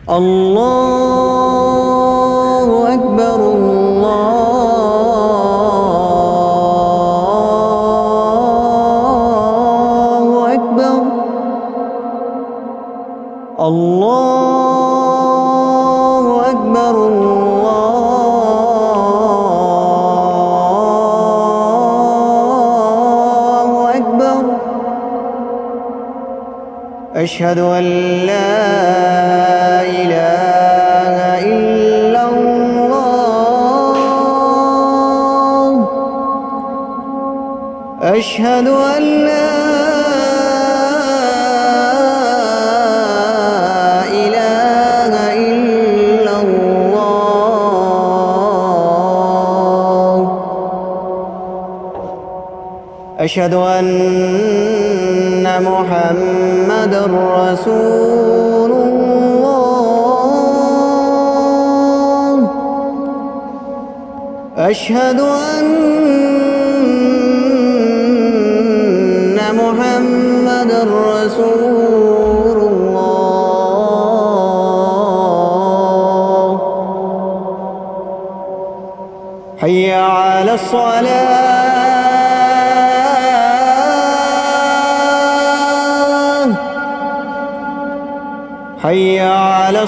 الله أكبر الله أكبر الله أكبر الله أكبر أشهد أن لا إله إلا الله أشهد أن لا إله إلا الله أشهد أن محمد رسول الله أشهد أن محمد رسول الله حي على الصلاة حي على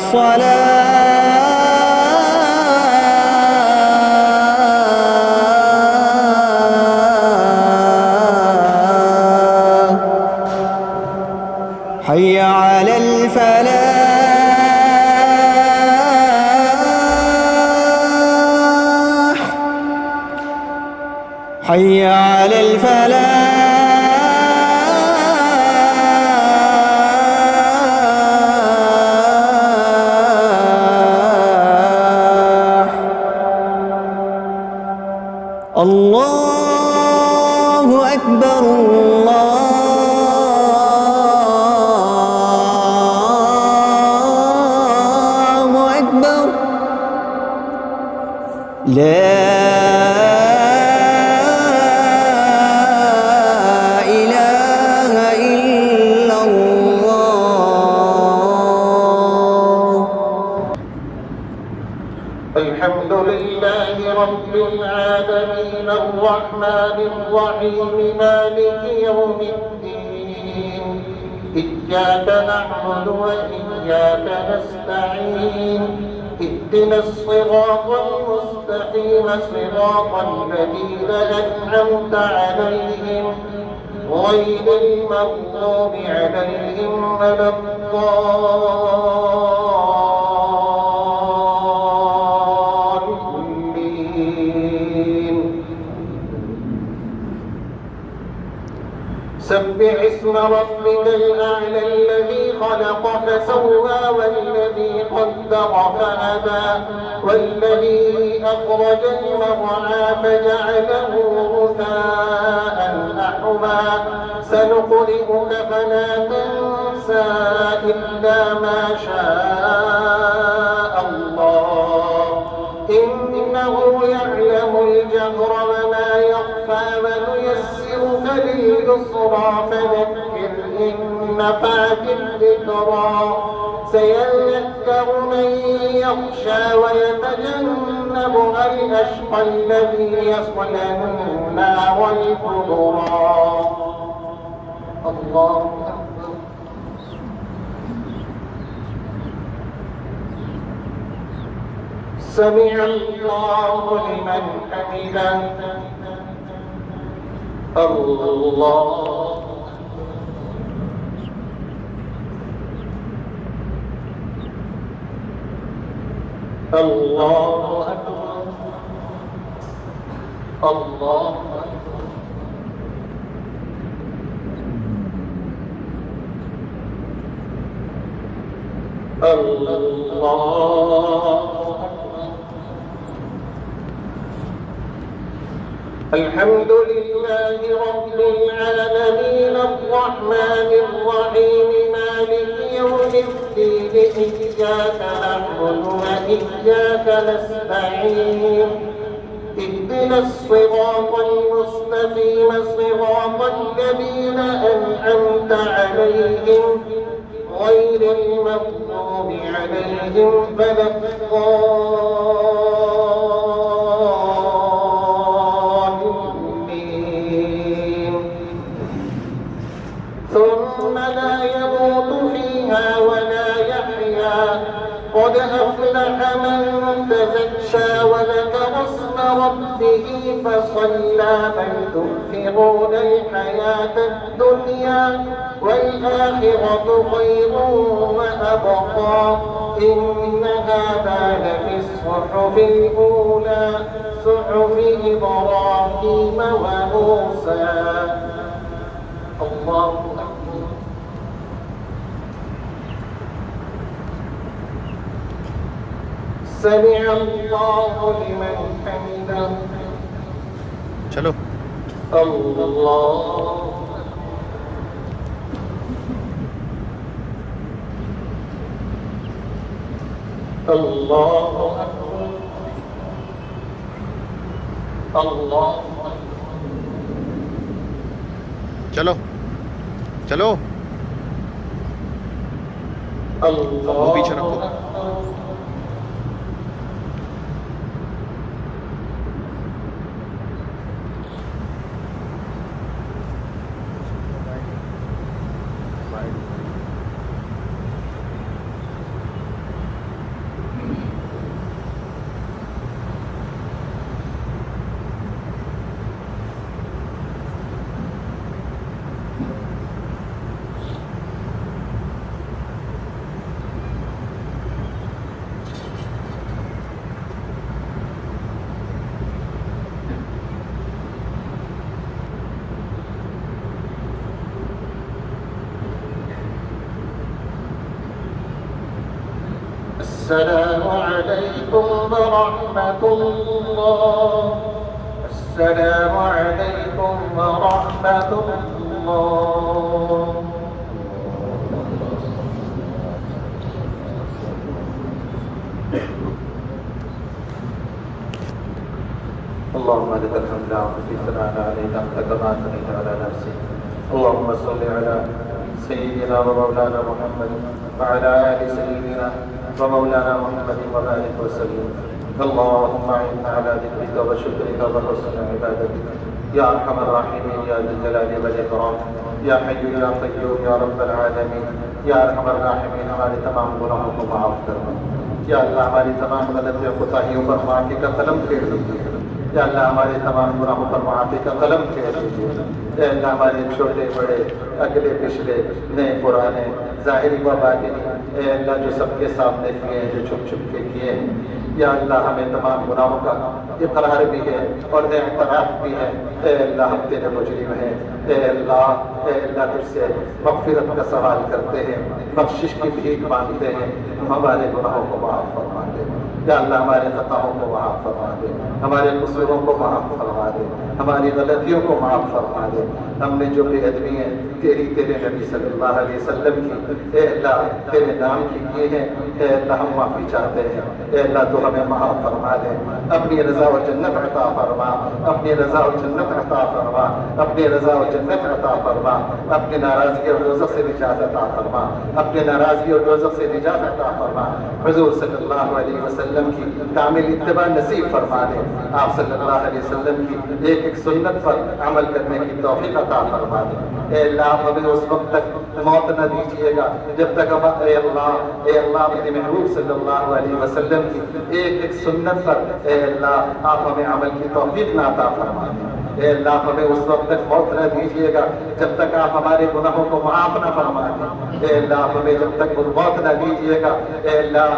الصلاة حي على الفلاح حي على الفلاح الله أكبر الله أكبر لا إله إلا الله الحمد لله رب العالمين الرحمن الرحيم مالك يوم الدين إياك نعبد وإياك نستعين اهدنا الصراط المستقيم صراط الذين أنعمت عليهم غير المغضوب عليهم ولا الضالين سبح اسم ربك الأعلى الذي خلق فسوى والذي قدر فهدى والذي أخرج المرعى فجعله غثاء أحوى سنقرئك فلا تنسى إلا ما شاء الله إنه يعلم الجهر وما يخفى ونيسرك لليسرى فذكر إن نفعت الذكرى سيذكر من يخشى ويتجنبها الأشقى الذي يصلى النار الكبرى الله أكبر سمع الله لمن حمده الله الله أكبر الله أكبر الله أكبر الحمد لله رب العالمين الرحمن الرحيم مالك يوم الدين إياك نعبد وإياك نستعين اهدنا الصراط المستقيم صراط الذين أنعمت عليهم غير المغضوب المغضوب عليهم ولا الضالين ثم لا يموت فيها ولا يحيا قد أفلح من تزكى وذكر اسم ربه فصلى بل تؤثرون الحياة الدنيا والآخرة خير وأبقى إن هذا لفي الصحف الأولى صحف إبراهيم وموسى. الله أكبر. سمع الله لمن حمده. چلو الله الله أكبر. الله چلو چلو الله پیچھے رکھو. السلام عليكم ورحمة الله. السلام عليكم ورحمة الله. اللهم لك الحمد وفي ثناء عليك أنت كما أثنيت على نفسك. اللهم صل على سيدنا ومولانا محمد وعلى آل سيدنا ومولانا محمد وبارك وسلم. اللهم أعنا على ذكرك وشكرك وحسن عبادتك يا أرحم الراحمين يا ذا الجلال والإكرام يا حي يا قيوم يا رب العالمين يا أرحم الراحمين. ہمارے تمام گناہوں کو معاف فرما یا اللہ. ہماری تمام غلطیوں کوتاہیوں پر معافی کا قلم پھیر دیجیے یا اللہ. ہمارے تمام گناہوں پر معافی کا قلم پھیر دیجیے اے اللہ. ہمارے چھوٹے بڑے اگلے پچھلے نئے پرانے ظاہری و باطنی اے اللہ جو سب کے سامنے کیے ہیں جو چھپ چھپ کے کیے ہیں یا اللہ. ہمیں تمام گناہوں کا اقرار بھی ہے اور اعتراف بھی ہے اے اللہ. ہم تیرے مجرم ہیں اے اللہ. اے اللہ تجھ سے مغفرت کا سوال کرتے ہیں, بخشش کی بھیک مانگتے ہیں. ہمارے گناہوں کو معاف فرما دے یا اللہ. ہمارے خطاؤں کو معاف فرما دے, ہمارے قصوروں کو معاف فرما دے, ہماری غلطیوں کو معاف فرما دے. ہم نے جو بے ادبی ہیں تیرے نبی صلی اللہ علیہ وسلم کی اے اللہ تیرے نام کی کیے ہیں اے اللہ. ہم معافی چاہتے ہیں اے اللہ. تو ہمیں معاف فرما دے. اپنی رضا و جنت عطا فرما, اپنی رضا و جنت عطا فرما, اپنی رضا و جنت عطا فرما. اپنی ناراضگی اور دوزخ سے نجات عطا فرما, اپنی ناراضگی اور دوزخ سے نجات عطا فرما. حضور صلی اللہ علیہ وسلم کی کامل اتباع نصیب فرما دے. آپ صلی اللہ علیہ وسلم کی ایک ایک سنت پر عمل کرنے کی توفیق عطا فرما دے اے اللہ. ہمیں اس وقت تک موت نہ دیجیے گا جب تک اے اللہ اپنے محبوب صلی اللہ علیہ وسلم کی ایک ایک سنت پر اے اللہ آپ ہمیں عمل کی توفیق نہ عطا فرما دیں اے اللہ. ہمیں اس وقت تک موت نہ دیجیے گا جب تک آپ ہمارے گناہوں کو معاف نہ فرما دیں اے اللہ. ہمیں جب تک موت نہ دیجیے گا اے اللہ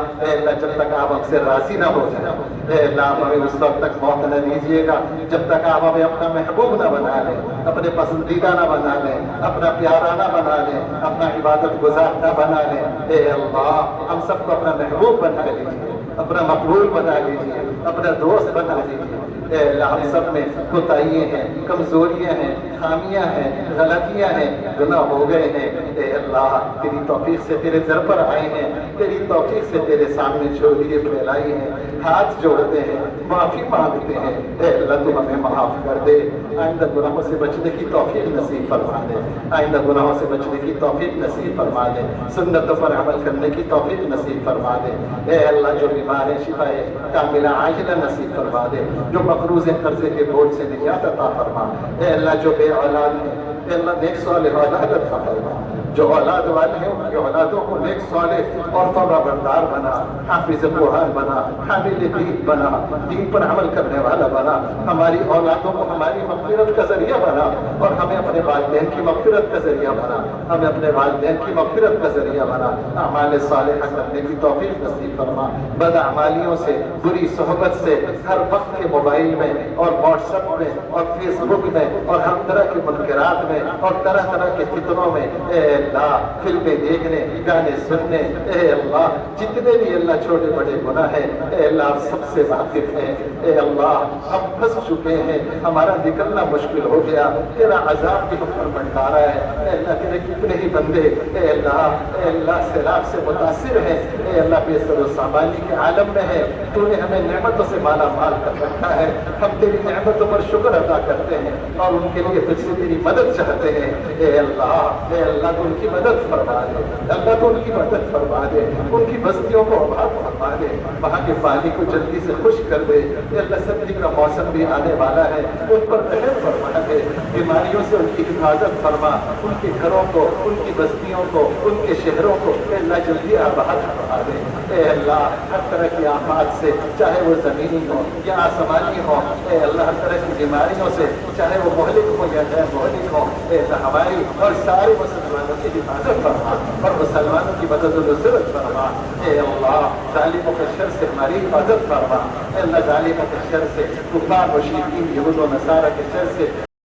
جب تک آپ ہم سے راضی نہ ہو جائیں اے اللہ. ہمیں اس وقت تک موت نہ دیجیے گا جب تک آپ ہمیں اپنا محبوب نہ بنا لیں, اپنے پسندیدہ نہ بنا لیں, اپنا پیارا نہ بنا لیں, اپنا عبادت گزار نہ بنا لیں اے اللہ. ہم سب کو اپنا محبوب بنا لیجیے, اپنا مقبول بنا لیجیے, اپنا دوست بنا لیجیے اے اللہ. ہم سب میں کوتاہیاں ہیں, کمزوریاں ہیں, خامیاں ہیں, غلطیاں ہیں, گناہ ہو گئے ہیں اے اللہ. تیری توفیق سے تیرے در پر آئے ہیں، تیری توفیق سے تیرے سامنے چھوڑیے پھیلائی ہیں، ہاتھ جوڑتے ہیں، معافی مانگتے ہیں۔ اے اللہ تو ہمیں معاف کر دے، آئندہ گناہوں سے بچنے کی توفیق نصیب فرما دے، آئندہ گناہوں سے بچنے کی توفیق نصیب فرما دے، سنتوں پر عمل کرنے کی توفیق نصیب فرما دے۔ اے اللہ جو بیمار ہیں شفا کاملہ عاجلہ نصیب فرما دے، جو مقروض قرضے کے بوجھ سے نجات عطا فرما۔ اے اللہ جو بے اولاد ہیں، اے اللہ نیک صالح اولاد عطا فرما، جو اولاد والے ہیں ان کی اولادوں کو نیک صالح اور فرما بردار بنا، حافظ قرآن بنا، حامل دین بنا، دین پر عمل کرنے والا بنا، ہماری اولادوں کو ہماری مغفرت کا ذریعہ بنا، اور ہمیں اپنے والدین کی مغفرت کا ذریعہ بنا، ہمیں اپنے والدین کی مغفرت کا ذریعہ بنا، اعمال صالحہ کرنے کی توفیق نصیب فرما۔ بد اعمالیوں سے، بری صحبت سے، ہر وقت کے موبائل میں اور واٹس ایپ میں اور فیس بک میں اور ہر طرح کے منکرات میں اور طرح طرح کے فتنوں میں، اے اللہ فلمیں دیکھنے، گانے سننے، اے اللہ جتنے بھی اللہ چھوٹے بڑے گناہ ہیں، اے اللہ آپ سب سے واقف ہیں۔ اے اللہ ہم پھنس چکے ہیں، ہمارا نکلنا مشکل ہو گیا، تیرا عذاب بھی ہم پر بنٹارا ہے۔ اے اللہ تیرے کتنے ہی بندے اے اللہ سیلاب سے متاثر ہیں، اے اللہ بے سر و سامانی کے عالم میں ہے، تو نے ہمیں نعمتوں سے مالا مال کر رکھا ہے، ہم تیری نعمتوں پر شکر ادا کرتے ہیں اور ان کے لیے تجھ سے تیری مدد چاہتے ہیں۔ اے اللہ تو ان کی مدد فرما دے، اللہ تو ان کی مدد فرما دے، ان کی بستیوں کو آباد فرما دے، وہاں کے پانی کو جلدی سے خشک کر دے۔ اے اللہ سردی کا موسم بھی آنے والا ہے، ان پر رحم فرما دے، بیماریوں سے ان کی حفاظت فرما، ان کے گھروں کو، ان کی بستیوں کو، ان کے شہروں کو اے اللہ جلدی آباد فرما دے۔ اے اللہ ہر طرح کی آفات سے، چاہے وہ زمینی ہو یا آسمانی ہو، اے اللہ ہر طرح کی بیماریوں سے، چاہے وہ مہلک ہو یا غیر مہلک ہو، اے اللہ ہماری اور سارے مسلمانوں کی حفاظت فرما اور مسلمانوں کی مدد و نصرت فرما۔ اے اللہ ظالموں کے شر سے ہماری حفاظت فرما، اے اللہ ظالموں کے شر سے، کفار مشرکین یہود و نصارہ کے شر سے